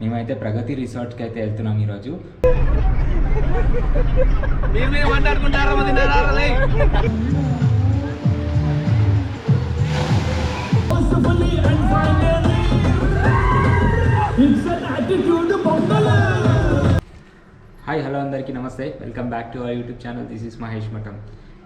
మేమైతే ప్రగతి రిసార్ట్కి అయితే వెళ్తున్నాం ఈరోజు. హాయ్ హలో అందరికీ నమస్తే, welcome back to our YouTube channel. This is Mahesh మఠం.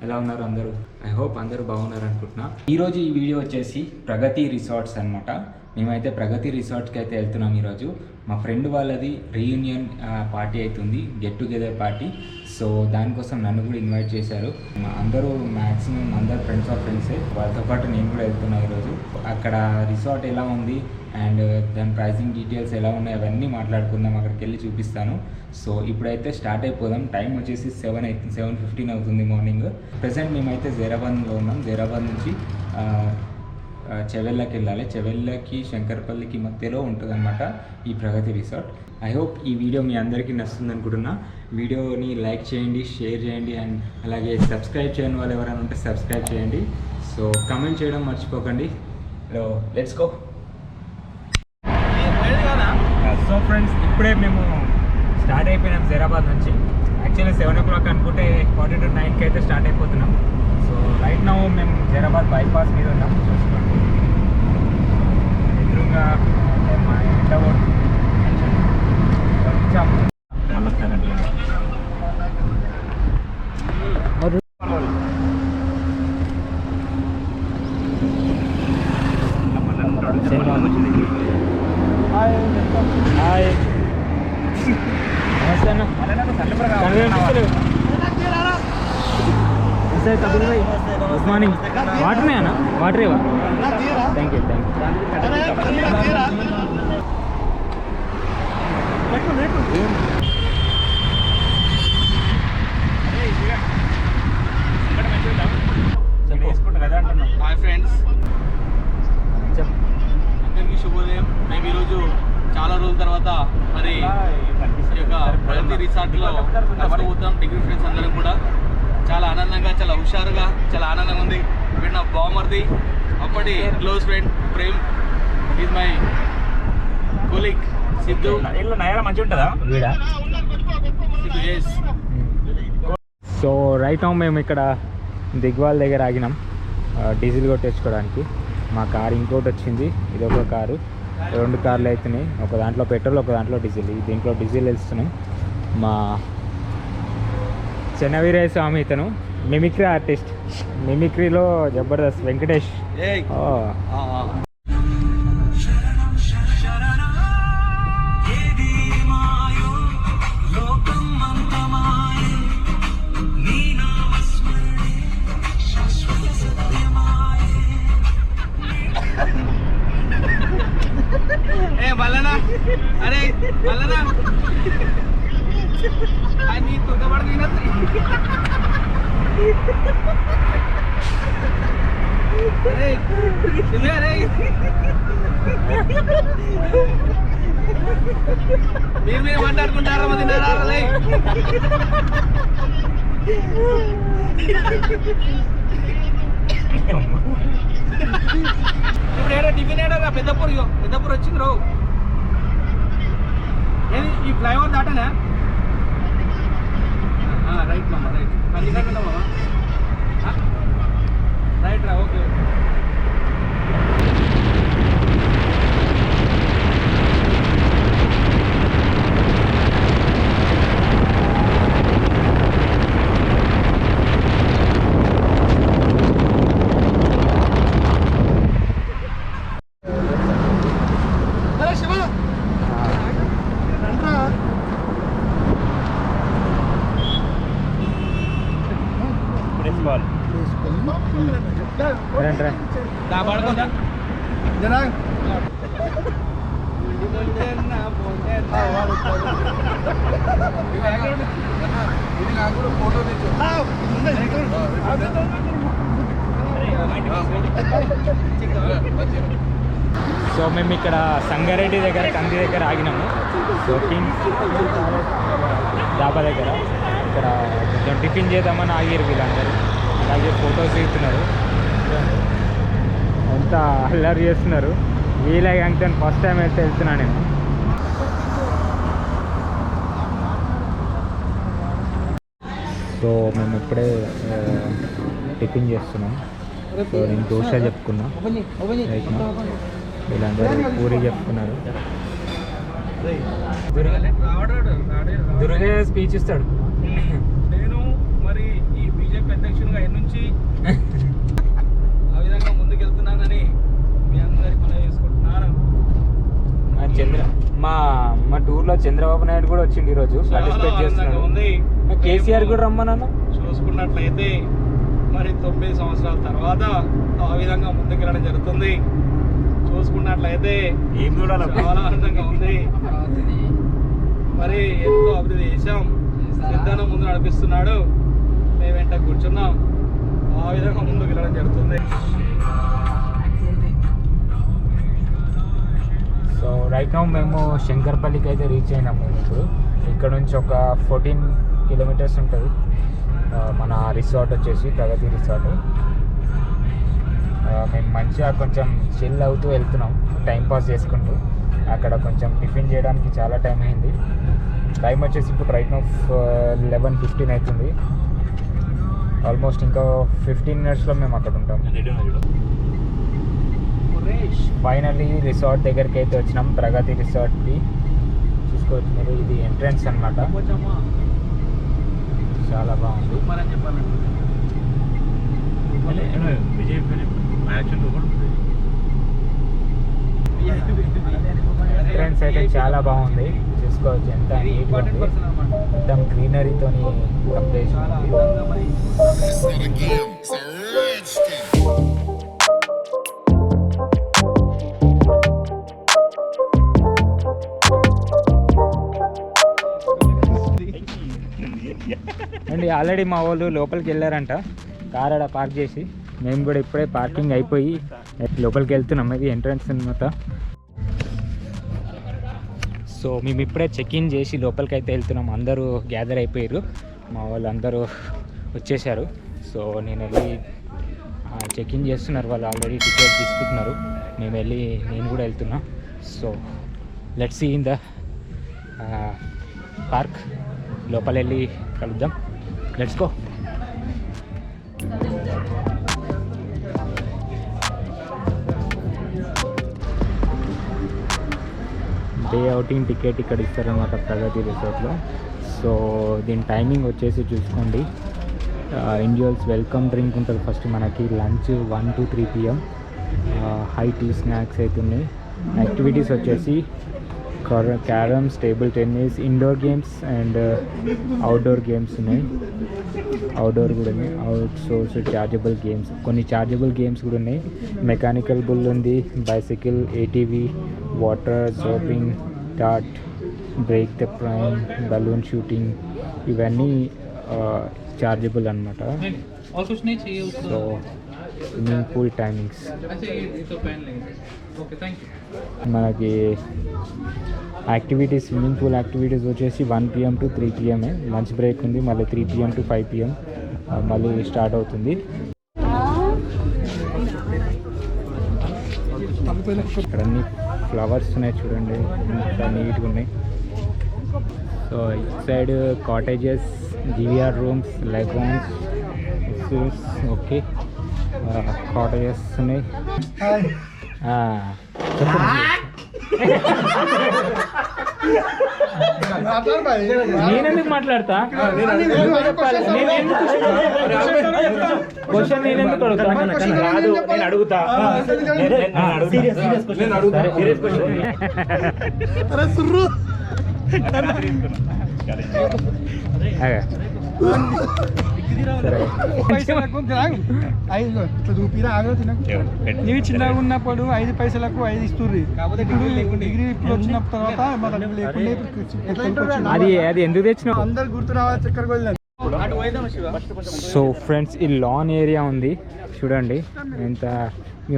ఎలా ఉన్నారు అందరూ? ఐ హోప్ అందరూ బాగున్నారు అనుకుంటున్నా. ఈరోజు ఈ వీడియో వచ్చేసి ప్రగతి రిసార్ట్స్ అనమాట. మేమైతే ప్రగతి రిసార్ట్కి అయితే వెళ్తున్నాం ఈరోజు. మా ఫ్రెండ్ వాళ్ళది రీయూనియన్ పార్టీ అవుతుంది, గెట్ టుగెదర్ పార్టీ. సో దానికోసం నన్ను కూడా ఇన్వైట్ చేశారు. అందరూ మ్యాక్సిమం అందరు ఫ్రెండ్స్ ఆఫ్ ఫ్రెండ్సే, వాళ్ళతో పాటు నేను కూడా వెళ్తున్నా ఈరోజు. అక్కడ రిసార్ట్ ఎలా ఉంది అండ్ దాని ప్రైసింగ్ డీటెయిల్స్ ఎలా ఉన్నాయి అవన్నీ మాట్లాడుకుందాం, అక్కడికి వెళ్ళి చూపిస్తాను. సో ఇప్పుడైతే స్టార్ట్ అయిపోదాం. టైం వచ్చేసి 7:15 అవుతుంది మార్నింగ్. ప్రజెంట్ మేమైతే జైరాబాద్లో ఉన్నాం. జైరాబాద్ నుంచి చెవెళ్ళకి వెళ్ళాలి. చెవెళ్ళకి శంకర్పల్లికి మధ్యలో ఉంటుంది అనమాట ఈ ప్రగతి రిసార్ట్. ఐ హోప్ ఈ వీడియో మీ అందరికీ నచ్చుతుంది అనుకుంటున్నా. వీడియోని లైక్ చేయండి, షేర్ చేయండి అండ్ అలాగే సబ్స్క్రైబ్ చేయని వాళ్ళు ఎవరైనా ఉంటే సబ్స్క్రైబ్ చేయండి. సో కమెంట్ చేయడం మర్చిపోకండి. Let's go. సో ఫ్రెండ్స్, ఇప్పుడే మేము స్టార్ట్ అయిపోయినాం జైరాబాద్ నుంచి. యాక్చువల్లీ 7 o'clock అనుకుంటే 40 to 9కి అయితే స్టార్ట్ అయిపోతున్నాం. సో రైట్ నౌ మేము జైరాబాద్ బైపాస్ మీద ఉన్నాం. చూసుకోండి ఎదురుగా మా ఎండ వచ్చాం. హాయ్, నమస్తే అన్న. Good morning. వాటర్నే అన్న? వాటరేవా? Thank you. హాయ్ ఫ్రెండ్స్, అందరికీ శుభోదయం. మేము ఈరోజు చాలా రోజుల తర్వాత మరి ఈ యొక్క ప్రగతి రిసార్ట్లో కష్టపోతాం. డిగ్రీ ఫ్రెండ్స్ అందరం కూడా చాలా ఆనందంగా, చాలా హుషారుగా, చాలా ఆనందంగా ఉంది. వీడు నా బామర్ది, అప్పటి close friend Prem. Is my colleague Siddhu. మంచిగా ఉంటుందా వీడా? Siddhu yes. So right now మేము ఇక్కడ దిగ్వాల్ దగ్గర ఆగినాం డీజిల్ కొట్టేసుకోవడానికి. మా కారు ఇంకోటి వచ్చింది, ఇది ఒక కారు. 2 కార్లు అవుతున్నాయి, ఒక దాంట్లో పెట్రోల్, ఒక దాంట్లో డీజిల్. దీంట్లో డీజిల్ వేస్తున్నాం. మా చెన్నవీరయ్య స్వామి ఇతను మిమిక్రీ ఆర్టిస్ట్, మిమిక్రీలో జబర్దస్త్ వెంకటేష్. అరే మళ్ళనా అని తుర్గబడి మీరు మాట్లాడుకుంటారా? మరి తిన్నారా? ఇప్పుడు ఏడా టిఫిన్ ఏడా? పెద్దపూర్ వచ్చింది రావు. ఏది ఈ ఫ్లైఓవర్ దాటనా? రైట్ మామ, రైట్. కందికంటే మామ రైట్ రా. ఓకే. సో మేము ఇక్కడ సంగారెడ్డి దగ్గర కంది దగ్గర ఆగినాము. సో కింగ్స్ డాబా దగ్గర ఇక్కడ కొంచెం టిఫిన్ చేద్దామని ఆగిరు వీళ్ళందరూ. అలాగే ఫొటోస్ తీస్తున్నారు, ఎంత అల్లరి చేస్తున్నారు. వీలై అంతే ఫస్ట్ టైం అయితే వెళ్తున్నాను నేను. సో మేము ఇప్పుడే టిఫిన్ చేస్తున్నాం. సో నేను దోశ చెప్పుకున్నా, రైట్ నా వీళ్ళందరూ పూరి చెప్పుకున్నారు. దుర్గే స్పీచ్ ఇస్తాడు. నేను మరి ఈ బీజేపీ అధ్యక్షునిగా నుంచి ఆ విధంగా ముందుకెళ్తున్నానని మీ అందరికి మనం చేసుకుంటున్నాను. మా టూర్లో చంద్రబాబు నాయుడు కూడా వచ్చింది ఈరోజు, పార్టిసిపేట్ చేస్తున్నాడు. కేసీఆర్ కూడా రమ్మన్నా. చూసుకున్నట్లయితే మరి 9 సంవత్సరాల తర్వాత ఆ విధంగా ముందుకెళ్ళడం జరుగుతుంది. చూసుకున్నట్లయితే చాలా ఆనందంగా ఉంది. మరి ఎంతో అభివృద్ధి చేశాం. సిద్ధాంతం ముందు నడిపిస్తున్నాడు, మేము వెంట కూర్చున్నాం. ఆ విధంగా ముందుకు వెళ్ళడం జరుగుతుంది. సో రైట్ నౌ మేము శంకర్పల్లికి అయితే రీచ్ అయినాము. ఇప్పుడు ఇక్కడ నుంచి ఒక 14 కిలోమీటర్స్ ఉంటుంది మన రిసార్ట్ వచ్చేసి, ప్రగతి రిసార్ట్. మేము మంచిగా కొంచెం చిల్ అవుతూ వెళ్తున్నాం, టైంపాస్ చేసుకుంటూ. అక్కడ కొంచెం టిఫిన్ చేయడానికి చాలా టైం అయింది. టైం వచ్చేసి ఇప్పుడు రైట్ నౌ 11:15 అవుతుంది. ఆల్మోస్ట్ ఇంకా 15 మినిట్స్లో మేము అక్కడ ఉంటాం. ఫైనల్లీ రిసార్ట్ దగ్గరికి అయితే వచ్చినాం, ప్రగతి రిసార్ట్కి. చూసుకోవచ్చు మీరు, ఇది ఎంట్రన్స్ అన్నమాట. చాలా బాగుంది. ఎంట్రన్స్ అయితే చాలా బాగుంది. చూసుకోవచ్చు ఎంత నీట్గా ఉంది, మొత్తం గ్రీనరీతో కంప్లీట్. అండి ఆల్రెడీ మా వాళ్ళు లోపలికి వెళ్ళారంట, కార్ ఆడ పార్క్ చేసి. మేము కూడా ఇప్పుడే పార్కింగ్ అయిపోయి లోపలికి వెళ్తున్నాం. ఇది ఎంట్రన్స్ అన్నమాట. సో మేము ఇప్పుడే చెక్ ఇన్ చేసి లోపలికి అయితే వెళ్తున్నాం. అందరూ గ్యాదర్ అయిపోయారు, మా వాళ్ళు అందరూ వచ్చేసారు. సో నేను వెళ్ళి చెక్ ఇన్ చేస్తున్నారు, వాళ్ళు ఆల్రెడీ టికెట్ తీసుకుంటున్నారు. నేను కూడా వెళ్తున్నా. So let's see in the park. లోపల వెళ్ళి కలుద్దాం. Let's go. Day outing ticket ఇక్కడ ఇస్తారనమాట ప్రగతి రిసార్ట్లో. సో దీని టైమింగ్ వచ్చేసి చూసుకోండి. ఇండియన్స్ వెల్కమ్ డ్రింక్ ఉంటుంది ఫస్ట్ మనకి. Lunch 1 to 3 PM. High tea snacks అయితే ఉన్నాయి. యాక్టివిటీస్ వచ్చేసి carroms, table tennis, indoor games and outdoor games ఉన్నాయి. అవుట్డోర్ కూడా ఉన్నాయి. అవుట్ సోర్స్ చార్జబుల్ గేమ్స్, కొన్ని చార్జబుల్ గేమ్స్ కూడా ఉన్నాయి. మెకానికల్ బుల్ ఉంది, బైసికల్, ఏటీవీ, వాటర్, సర్ఫింగ్, డాట్, break the prime, balloon shooting, ఇవన్నీ చార్జబుల్ అనమాట. సో స్విమ్మింగ్ పూల్ టైమింగ్స్ మనకి యాక్టివిటీస్, స్విమ్మింగ్ పూల్ యాక్టివిటీస్ వచ్చేసి 1 PM to 3 PM. Lunch break ఉంది, మళ్ళీ 3 PM to 5 PM మళ్ళీ స్టార్ట్ అవుతుంది. ఇక్కడ అన్ని ఫ్లవర్స్ ఉన్నాయి చూడండి, ఎంత నీట్గా ఉన్నాయి. So it side cottages, GVR rooms, లెగాన్స్, ఓకే కాటేజెస్ ఉన్నాయి. నేనెందుకు మాట్లాడతా? క్వశ్చన్ నేనెందుకు అడుగుతా? ఇవి చిన్నగా ఉన్నప్పుడు 5 పైసలకు 5 ఇస్తుంది. డిగ్రీ ఇప్పుడు వచ్చిన తర్వాత అది ఎందుకు తెచ్చినావు? అందరు గుర్తు రావాలి చక్కర. సో ఫ్రెండ్స్, ఈ లాన్ ఏరియా ఉంది చూడండి ఎంత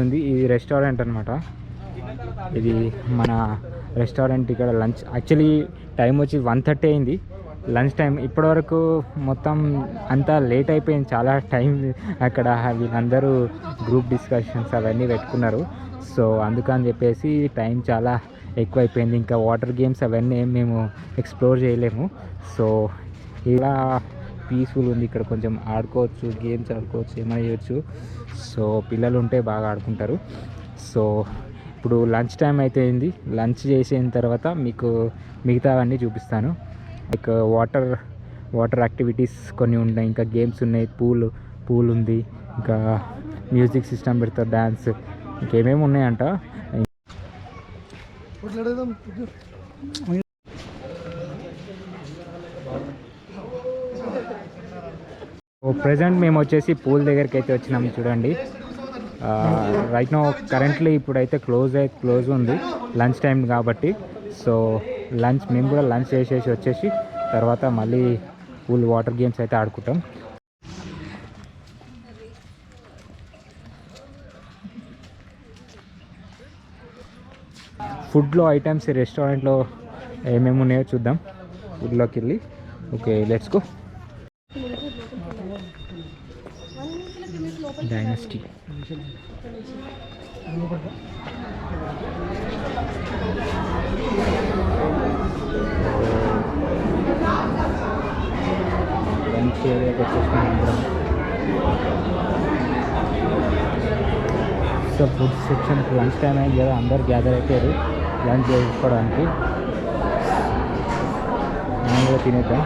ఉంది. ఇది రెస్టారెంట్ అనమాట. ఇది మన రెస్టారెంట్. ఇక్కడ లంచ్ యాక్చువల్లీ టైం వచ్చి 1:30 అయింది లంచ్ టైం. ఇప్పటివరకు మొత్తం అంతా లేట్ అయిపోయింది, చాలా టైం. అక్కడ వీళ్ళందరూ గ్రూప్ డిస్కషన్స్ అవన్నీ పెట్టుకున్నారు. సో అందుకని చెప్పేసి టైం చాలా ఎక్కువైపోయింది. ఇంకా వాటర్ గేమ్స్ అవన్నీ మేము ఎక్స్ప్లోర్ చేయలేము. సో ఇలా పీస్ఫుల్ ఉంది. ఇక్కడ కొంచెం ఆడుకోవచ్చు, గేమ్స్ ఆడుకోవచ్చు, ఏమైనా చేయొచ్చు. సో పిల్లలు ఉంటే బాగా ఆడుకుంటారు. సో ఇప్పుడు లంచ్ టైం అయితే అయింది. లంచ్ చేసిన తర్వాత మీకు మిగతావన్నీ చూపిస్తాను. లైక్ వాటర్ యాక్టివిటీస్ కొన్ని ఉన్నాయి, ఇంకా గేమ్స్ ఉన్నాయి, పూల్ ఉంది, ఇంకా మ్యూజిక్ సిస్టమ్ పెడతారు, డ్యాన్స్, ఇంకేమేమి ఉన్నాయంట. ప్రెజెంట్ మేము వచ్చేసి పూల్ దగ్గరికి అయితే వచ్చినాము. చూడండి, రైట్ నో కరెంట్లీ ఇప్పుడైతే క్లోజ్ ఉంది లంచ్ టైం కాబట్టి. సో మేము కూడా లంచ్ చేసేసి వచ్చేసి తర్వాత మళ్ళీ పూల్ వాటర్ గేమ్స్ అయితే ఆడుకుంటాం. ఫుడ్లో ఐటమ్స్ రెస్టారెంట్లో ఏమేమి ఉన్నాయో చూద్దాం. ఫుడ్లోకి వెళ్ళి okay let's go. Dynasty lunch ఏరియాకి వచ్చేసినాం అందరం. So food section lunch time అయింది కదా, అందరు గ్యాదర్ అయిపోయారు లంచ్ చేసుకోవడానికి. మనం కూడా తినేద్దాం.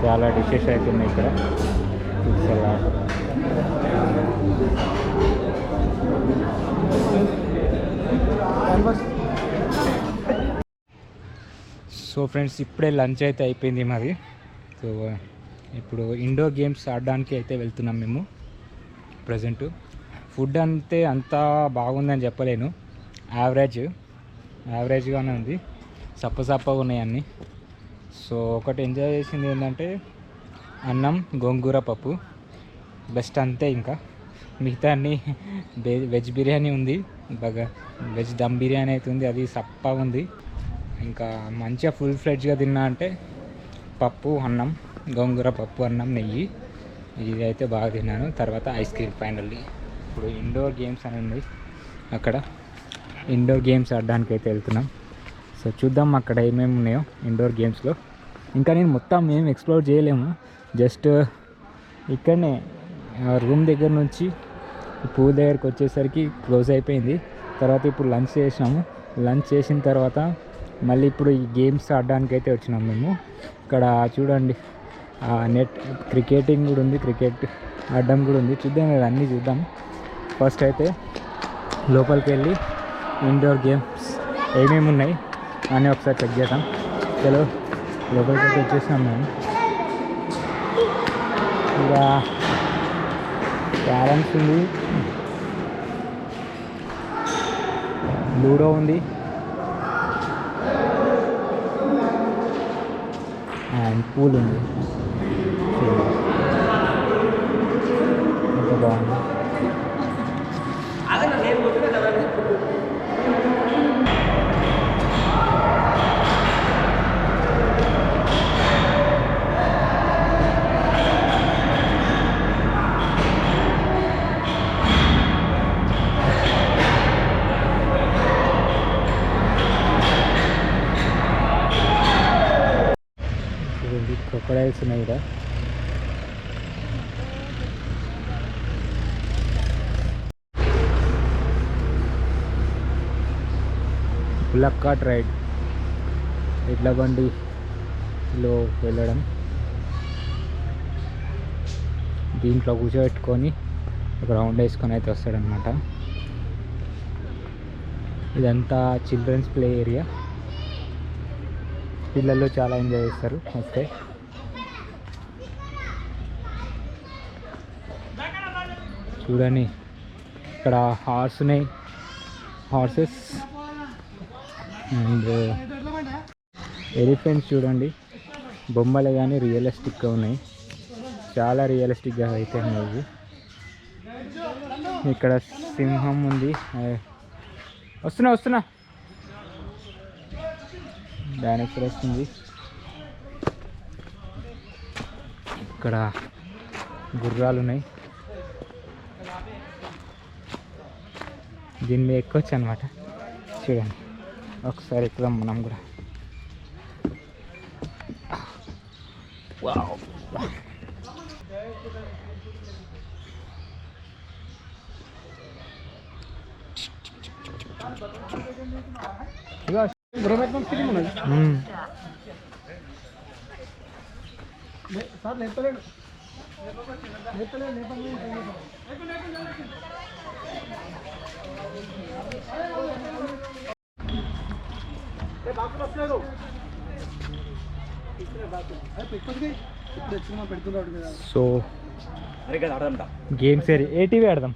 చాలా డిషెస్ అయితే ఉన్నాయి ఇక్కడ. ఫుడ్స్ అలా సో ఫ్రెండ్స్, ఇప్పుడే లంచ్ అయితే అయిపోయింది మాది. సో ఇప్పుడు ఇండోర్ గేమ్స్ ఆడడానికి అయితే వెళ్తున్నాం మేము. ప్రజెంట్ ఫుడ్ అంతే అంత బాగుందని చెప్పలేను, యావరేజ్గానే ఉంది. సప్పగా ఉన్నాయి అన్నీ. సో ఒకటి ఎంజాయ్ చేసింది ఏంటంటే అన్నం, గోంగూర పప్పు, బెస్ట్ అంతే. ఇంకా మిగతా అన్నీ వెజ్ బిర్యానీ ఉంది, బాగా వెజ్ దమ్ బిర్యానీ అయితే ఉంది, అది సప్పగా ఉంది. ఇంకా మంచిగా ఫుల్ ఫ్లెడ్జ్గా తిన్నా అంటే పప్పు అన్నం, గోంగూర పప్పు అన్నం, నెయ్యి, ఇది అయితే బాగా తిన్నాను. తర్వాత ఐస్ క్రీమ్ ఫైనల్లీ. ఇప్పుడు ఇండోర్ గేమ్స్ అని ఉంది, అక్కడ ఇండోర్ గేమ్స్ ఆడడానికి అయితే వెళ్తున్నాం. సో చూద్దాం అక్కడ ఏమేమి ఉన్నాయో ఇండోర్ గేమ్స్లో. ఇంకా నేను మొత్తం ఏం ఎక్స్ప్లోర్ చేయలేము, జస్ట్ ఇక్కడనే రూమ్ దగ్గర నుంచి పూల్ దగ్గరికి వచ్చేసరికి క్లోజ్ అయిపోయింది. తర్వాత ఇప్పుడు లంచ్ చేసినాము. లంచ్ చేసిన తర్వాత మళ్ళీ ఇప్పుడు ఈ గేమ్స్ ఆడడానికి అయితే వచ్చినాం మేము. ఇక్కడ చూడండి క్రికెటింగ్ కూడా ఉంది, క్రికెట్ ఆడడం కూడా ఉంది. చూద్దాం, కదా అన్నీ చూద్దాం. ఫస్ట్ అయితే లోపలికి వెళ్ళి ఇండోర్ గేమ్స్ ఏమేమి ఉన్నాయి అని ఒకసారి చెక్ చేద్దాం. చలో లోపలికి అయితే వచ్చేసినాం మేము. ఇంకా క్యారమ్స్ ఉంది, లూడో ఉంది, అండ్ పూల్ ఉంది. ఎంత బాగుంది. క్రొకడైల్స్ ఉన్నాయి ఇక్కడ. బుల్లక్ కార్ట్ రైడ్, ఎడ్ల బండిలో వెళ్ళడం, దీంట్లో కూర్చోబెట్టుకొని ఒక రౌండ్ వేసుకొని అయితే వస్తాడనమాట. ఇదంతా చిల్డ్రన్స్ ప్లే ఏరియా, పిల్లలు చాలా ఎంజాయ్ చేస్తారు వస్తే. చూడండి ఇక్కడ హార్సెస్ అండ్ ఎలిఫెంట్స్ చూడండి, బొమ్మలే కానీ రియలిస్టిక్గా ఉన్నాయి, చాలా రియలిస్టిక్గా అయితే ఉన్నాయి. ఇక్కడ సింహం ఉంది. వస్తున్నా డైనోసార్ వస్తుంది. ఇక్కడ గుర్రాలు ఉన్నాయి, దీని మీద ఎక్కొచ్చు అనమాట. చూడండి, ఒకసారి ఎక్కుదాం మనం కూడా. సార్ లేపలేడు. సో గేమ్స్ ఏరియా ఏటీవీ ఆడదాం.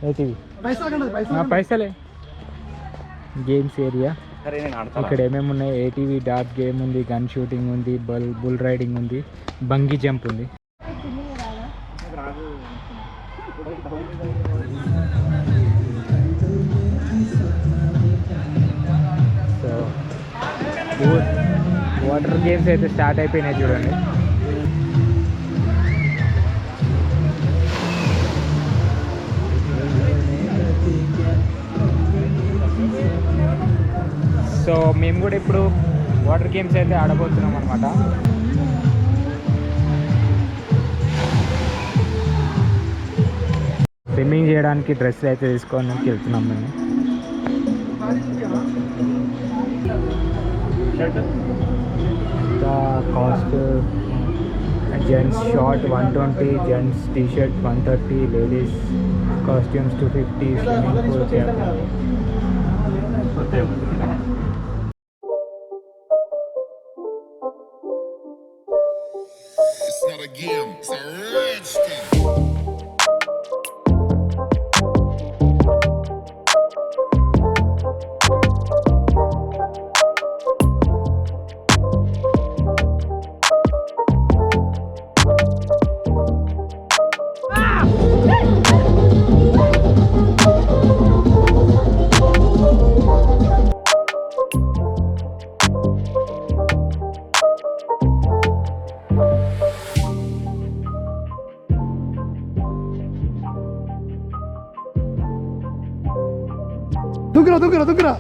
ఏటీవీ పైసలే గేమ్స్ ఏరియా. ఇక్కడ ఏమేమి ఉన్నాయి? ఏటీవీ డాట్ గేమ్ ఉంది, గన్ షూటింగ్ ఉంది, బుల్ రైడింగ్ ఉంది, బంగీ జంప్ ఉంది. సో వాటర్ గేమ్స్ అయితే స్టార్ట్ అయిపోయినాయి చూడండి. సో మేము కూడా ఇప్పుడు వాటర్ గేమ్స్ అయితే ఆడబోతున్నాం అనమాట. స్విమ్మింగ్ చేయడానికి డ్రెస్సులు అయితే తీసుకోవడానికి వెళ్తున్నాం మేము. Cost gents short 120, gents T shirt 130, ladies costumes 250, swimming pool. It's not a game, it's a rich thing. దుగ్గురా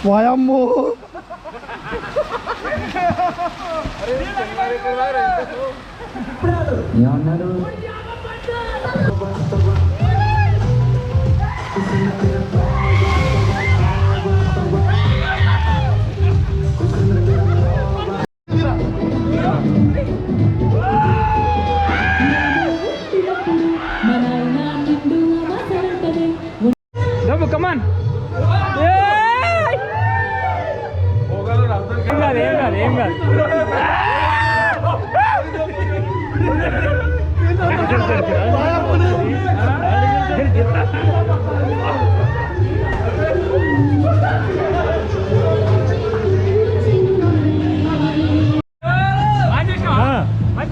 వాయమ్మో. ఏమన్నారు? కమాన్. ఏం కాదు.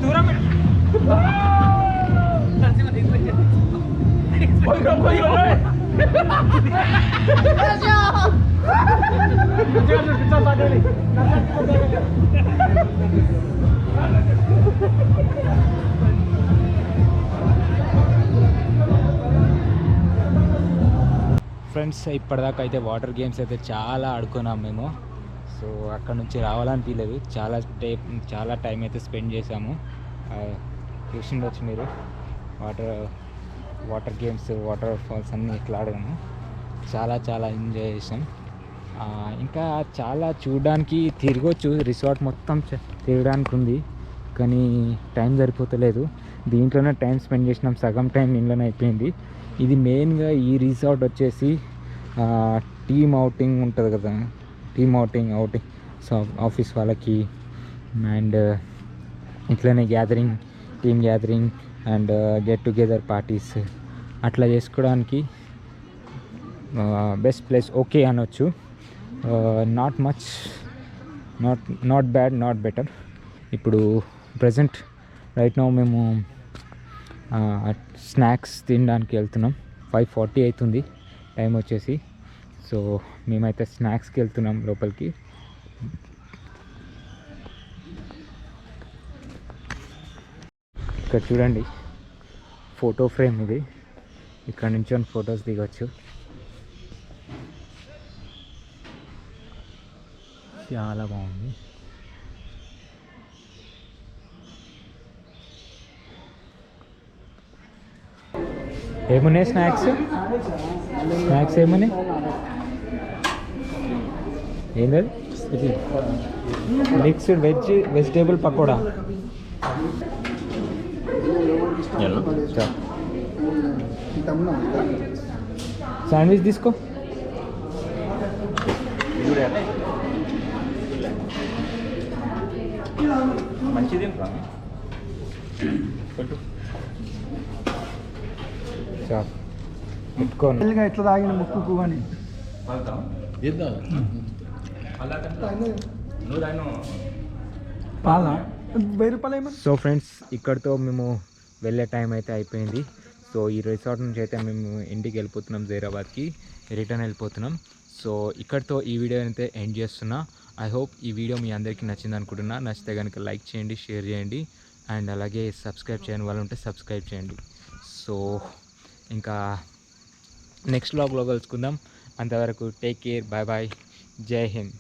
దూరం ఫ్రెండ్స్, ఇప్పటిదాకా అయితే వాటర్ గేమ్స్ అయితే చాలా ఆడుకున్నాం మేము. సో అక్కడ నుంచి రావాలనిపించలేదు. చాలా టైం అయితే స్పెండ్ చేసాము. చూసిండొచ్చు మీరు వాటర్ గేమ్స్, వాటర్ ఫాల్స్ అన్నీ ఇట్లా ఆడాము. చాలా ఎంజాయ్ చేసాం. ఇంకా చాలా చూడడానికి తిరగొచ్చు. రిసార్ట్ మొత్తం తిరగడానికి ఉంది, కానీ టైం సరిపోతలేదు. దీంట్లోనే టైం స్పెండ్ చేసినాం. సగం టైం ఇంట్లోనే అయిపోయింది. ఇది మెయిన్గా ఈ రిసార్ట్ వచ్చేసి టీమ్ అవుటింగ్ ఉంటుంది కదా, టీమ్ అవుటింగ్ సో ఆఫీస్ వాళ్ళకి అండ్ ఇట్లనే team gathering and get together parties అట్లా చేసుకోవడానికి బెస్ట్ ప్లేస్. ఓకే అనొచ్చు. Not much, not bad, not better. ఇప్పుడు ప్రజెంట్ రైట్ నౌ మేము స్నాక్స్ తినడానికి వెళ్తున్నాం. 5:40 అవుతుంది టైం వచ్చేసి. సో మేమైతే స్నాక్స్కి వెళ్తున్నాం లోపలికి. ఇక్కడ చూడండి, ఫోటో ఫ్రేమ్ ఇది. ఇక్కడ నుంచి ఫొటోస్ దిగొచ్చు. చాలా బాగుంది. ఏమున్నాయి స్నాక్స్ ఏమున్నాయి? ఏంటది మిక్స్డ్ వెజిటేబుల్ పకోడా. శాండ్విచ్ తీసుకో. మంచిది పెట్టుకోండి. ఎట్లా తాగిన ముక్కుకు అని పాల 1000 రూపాయలు ఏమో. సో ఫ్రెండ్స్, ఇక్కడితో మేము వెళ్ళే టైం అయితే అయిపోయింది. సో ఈ రిసార్ట్ నుంచి అయితే మేము ఇంటికి వెళ్ళిపోతున్నాం, జైరాబాద్కి రిటర్న్ వెళ్ళిపోతున్నాం. సో ఇక్కడితో ఈ వీడియో అయితే ఎండ్ చేస్తున్నా. ఐ హోప్ ఈ వీడియో మీ అందరికీ నచ్చింది అనుకుంటున్నా. నచ్చితే కనుక లైక్ చేయండి, షేర్ చేయండి, అండ్ అలాగే సబ్స్క్రైబ్ చేయని వాళ్ళు ఉంటే సబ్స్క్రైబ్ చేయండి. సో ఇంకా నెక్స్ట్ వ్లాగ్లో కలుసుకుందాం. అంతవరకు టేక్ కేర్, బాయ్ బాయ్, జై హింద్.